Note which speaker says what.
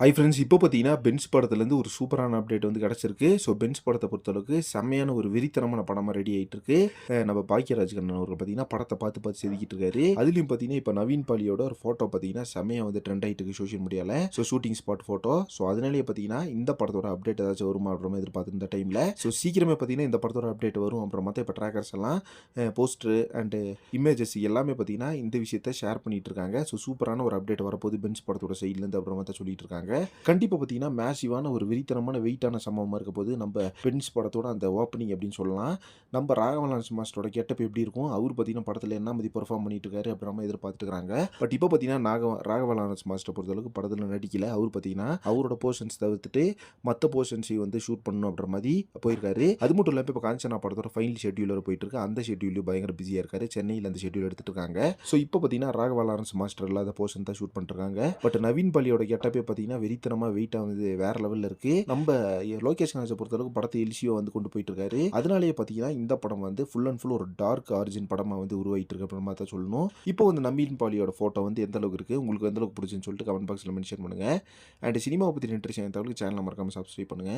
Speaker 1: Hi friends, இப்போ பார்த்தீங்கன்னா Benz படத்துலேருந்து ஒரு சூப்பரான அப்டேட் வந்து கிடச்சிருக்கு. ஸோ பென்ஸ் படத்தை பொறுத்தளவுக்கு செம்மையான ஒரு வெறித்தனமான படமாக ரெடி ஆகிட்டு இருக்கு. நம்ம பாக்கியராஜ் கண்ணன் அவர்கள் பார்த்தீங்கன்னா படத்தை பார்த்து பார்த்து செதுக்கிட்டு இருக்காரு. அதுலேயும் பார்த்தீங்கன்னா இப்போ நவீன் பாலியோட ஒரு ஃபோட்டோ பார்த்தீங்கன்னா செம்மையாக வந்து ட்ரெண்ட் ஆகிட்டு இருக்கு சோஷியல் மீடியாவில். So shooting spot photo. So அதனாலேயே பார்த்தீங்கன்னா இந்த படத்தோட அப்டேட் ஏதாச்சும் வருமா அப்படின்ற மாதிரி எதிர்பார்த்து இந்த டைமில். ஸோ சீக்கிரமே பார்த்தீங்கன்னா இந்த படத்தோட அப்டேட் வரும். அப்புறம் மற்ற இப்போ ட்ராக்கர்ஸ் எல்லாம் போஸ்டரு அண்டு இமேஜஸ் எல்லாமே பார்த்தீங்கன்னா இந்த விஷயத்தை ஷேர் பண்ணிட்டு இருக்காங்க. ஸோ சூப்பரான ஒரு அப்டேட் வரப்போது பென்ஸ் படத்தோட சைட்லேருந்து அப்புறமா தான் சொல்லிட்டு இருக்காங்க. கண்டிப்பாக பார்த்தீங்கன்னா மேசிவான ஒரு வெறித்தனமான வெயிட்டான சம்பவமாக இருக்க போது நம்ம பென்ஸ் படத்தோட அந்த ஓப்பனிங் அப்படின்னு சொல்லலாம். நம்ம ராகவன் லாரன்ஸ் மாஸ்டரோட கெட்டப் எப்படி இருக்கும், அவர் பார்த்தீங்கன்னா படத்தில் என்ன மாதிரி பெர்ஃபார்ம் பண்ணிட்டு இருக்காரு அப்படின்ற எதிர்பார்த்துட்டு இருக்காங்க. பட் இப்போ பார்த்தீங்கன்னா ராகவன் லாரன்ஸ் மாஸ்டர் பொறுத்தளவுக்கு படத்தில் நடிக்கல. அவர் பார்த்தீங்கன்னா அவரோட போர்ஷன்ஸ் தவிர்த்துட்டு மற்ற போர்ஷன்ஸையும் வந்து ஷூட் பண்ணணும் அப்படின்ற மாதிரி போயிருக்காரு. அது மட்டும் இல்லாமல் இப்போ காஞ்சனா படத்தோட ஃபைனல் ஷெட்யூலர் போயிட்டு இருக்கு. அந்த ஷெட்யூல் பயங்கர பிஸியாக இருக்காரு. சென்னையில் அந்த ஷெட்யூல் எடுத்துட்டு இருக்காங்க. ஸோ இப்போ பார்த்தீங்கன்னா ராகவன் லாரன்ஸ் மாஸ்டர் இல்லாத போர்ஷன் தான் ஷூட் பண்ணிருக்காங்க. பட் நவீன் பாலியோட கெட்டப்பே பார்த்தீங்கன்னா வெறித்தனமா வெயிட்டா வந்து வேற லெவல்ல இருக்கு. நம்ம லோகேஷ் கனகராஜை பொறுத்தளவுக்கு படத்தை எல்சியோ வந்து கொண்டு போயிட்டு இருக்காரு. அதனாலேயே பார்த்தீங்கன்னா இந்த படம் வந்து ஃபுல் அண்ட் ஃபுல் ஒரு டார்க் ஆரிஜின் படமா வந்து உருவாயிட்டு இருக்கு அப்படின்னு தான் சொல்லணும். இப்போ வந்து நவீன் பாலியோட போட்டோ வந்து எந்த அளவுக்கு இருக்கு, உங்களுக்கு எந்த அளவுக்கு பிடிச்சுன்னு சொல்லிட்டு கமெண்ட் பாக்ஸ்ல மென்ஷன் பண்ணுங்க. அண்ட் சினிமாவை பற்றி இன்ட்ரெஸ்ட் தகவலுக்கு சேனலை மறக்காம சப்ஸ்கிரைப் பண்ணுங்க.